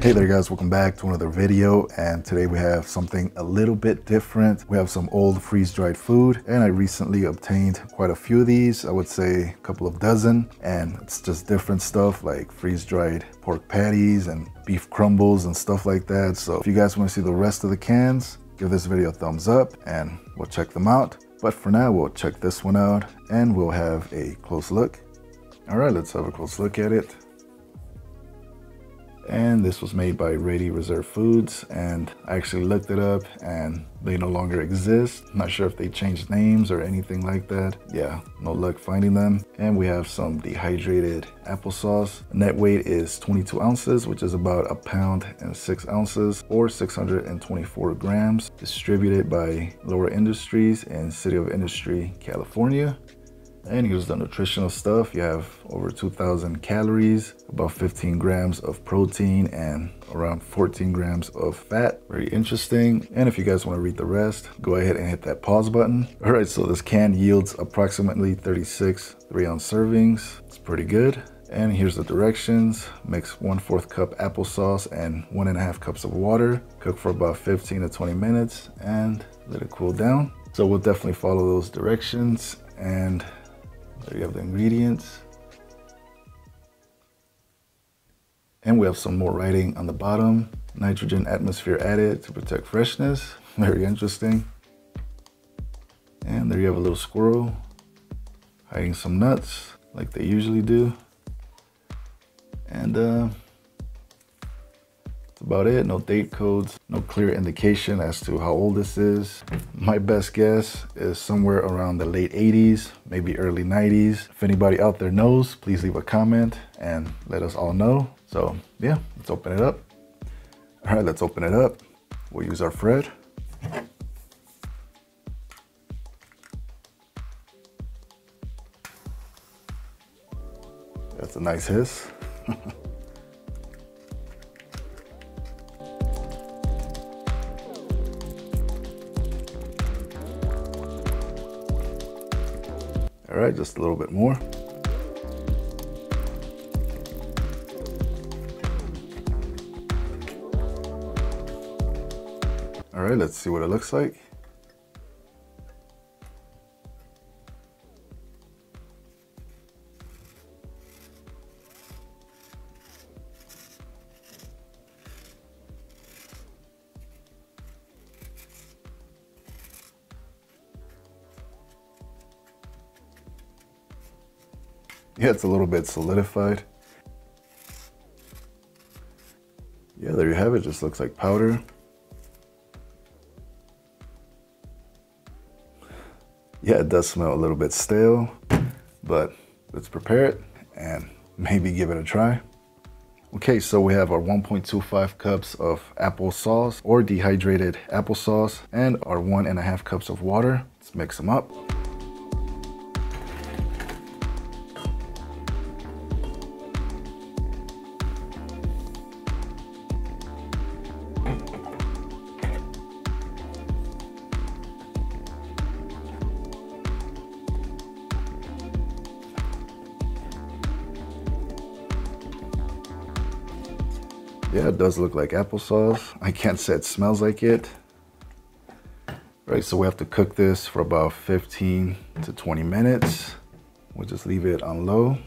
Hey there guys, welcome back to another video, and today we have something a little bit different. We have some old freeze-dried food, and I recently obtained quite a few of these. I would say a couple of dozen, and it's just different stuff like freeze-dried pork patties and beef crumbles and stuff like that. So if you guys want to see the rest of the cans, give this video a thumbs up and we'll check them out. But for now, we'll check this one out and we'll have a close look. All right, let's have a close look at it. And this was made by Ready Reserve Foods, and I actually looked it up and they no longer exist. I'm not sure if they changed names or anything like that. Yeah, no luck finding them. And we have some dehydrated applesauce. Net weight is 22 ounces, which is about 1 pound and 6 ounces, or 624 grams. Distributed by Lower Industries in City of Industry, California. And here's the nutritional stuff. You have over 2,000 calories, about 15 grams of protein, and around 14 grams of fat. Very interesting. And if you guys want to read the rest, go ahead and hit that pause button. All right, so this can yields approximately 36 3-ounce servings. It's pretty good. And here's the directions. Mix 1/4 cup applesauce and 1.5 cups of water. Cook for about 15 to 20 minutes and let it cool down. So we'll definitely follow those directions, and there you have the ingredients. And we have some more writing on the bottom. Nitrogen atmosphere added to protect freshness. Very interesting. And there you have a little squirrel hiding some nuts like they usually do. And that's about it. No date codes, no clear indication as to how old this is. My best guess is somewhere around the late 80s, maybe early 90s. If anybody out there knows, please leave a comment and let us all know. So yeah, let's open it up. All right, let's open it up. We'll use our Fred. That's a nice hiss. All right, just a little bit more. All right, let's see what it looks like. Yeah, it's a little bit solidified. Yeah, there you have it. Just looks like powder. Yeah, it does smell a little bit stale, but let's prepare it and maybe give it a try. Okay, so we have our 1.25 cups of applesauce or dehydrated applesauce and our 1.5 cups of water. Let's mix them up. Yeah, it does look like applesauce. I can't say it smells like it. Right, so we have to cook this for about 15 to 20 minutes. We'll just leave it on low.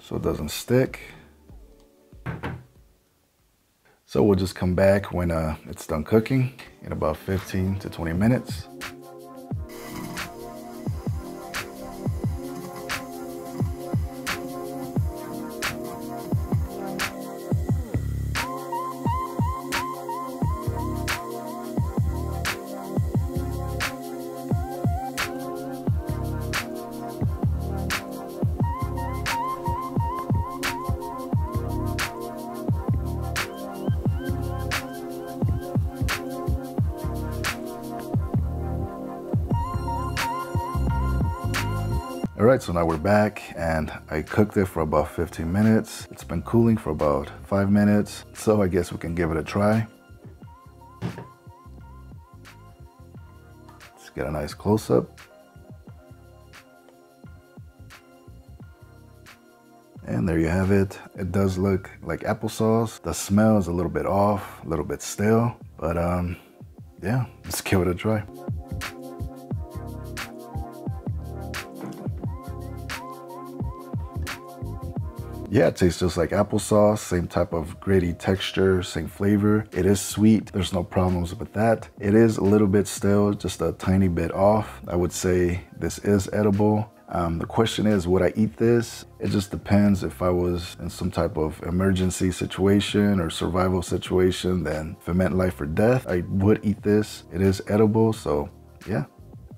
So it doesn't stick. So we'll just come back when it's done cooking in about 15 to 20 minutes. All right, so now we're back and I cooked it for about 15 minutes. It's been cooling for about 5 minutes. So I guess we can give it a try. Let's get a nice close-up. And there you have it. It does look like applesauce. The smell is a little bit off, a little bit stale, but yeah, let's give it a try. Yeah, it tastes just like applesauce, same type of gritty texture, same flavor. It is sweet, there's no problems with that. It is a little bit stale, just a tiny bit off. I would say this is edible. The question is, would I eat this? It just depends. If I was in some type of emergency situation or survival situation, then if it meant life or death, I would eat this. It is edible, so yeah.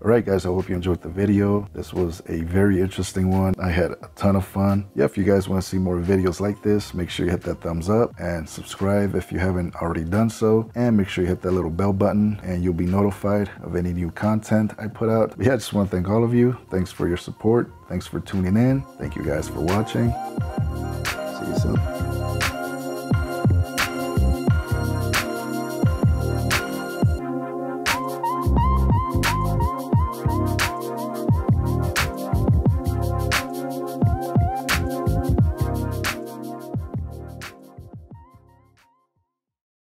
All right, guys, I hope you enjoyed the video. This was a very interesting one. I had a ton of fun. Yeah, if you guys want to see more videos like this, make sure you hit that thumbs up and subscribe if you haven't already done so. And make sure you hit that little bell button and you'll be notified of any new content I put out. But yeah, I just want to thank all of you. Thanks for your support. Thanks for tuning in. Thank you guys for watching. See you soon.